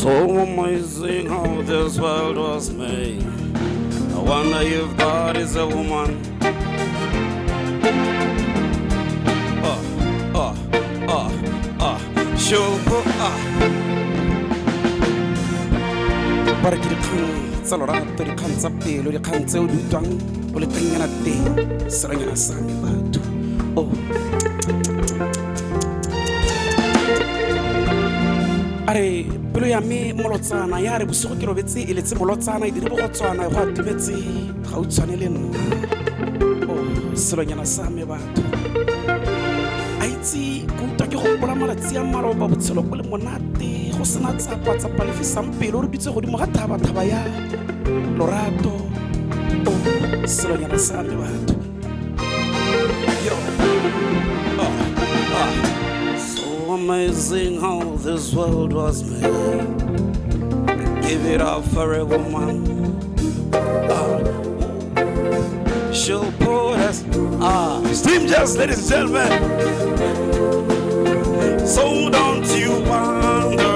So amazing how this world was made. I wonder if God is a woman. Para ke dikgang tsa lorato, dikgang tsa pelo, dikgang tse o di utlwang o le tengnyana teng seranyana sa me batho. Are pelo ya me molotsana ya re bosigo ke robetse e letse molotsana e dire bogotswana go atimetse ga o tshwane le nna. Seranyana sa me batho. A itse ke utlwa ke gopola malatsi a maloba botshelo bo le monate go sena tsapa le fisang pelo re dutse godimo ga thaba ya lorato. Seranyana sa me batho. So amazing how this world was made. Give it up for a woman. She'll put us Steam Jazz, ladies and gentlemen. So don't you underestimate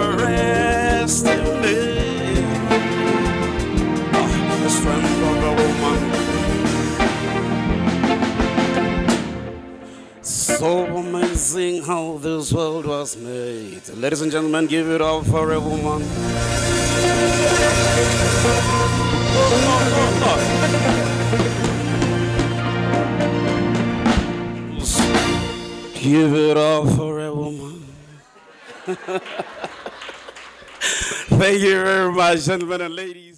the strength of a woman. So amazing how this world was made. Ladies and gentlemen, give it up for a woman. Give it up for a woman. Thank you very much, gentlemen and ladies.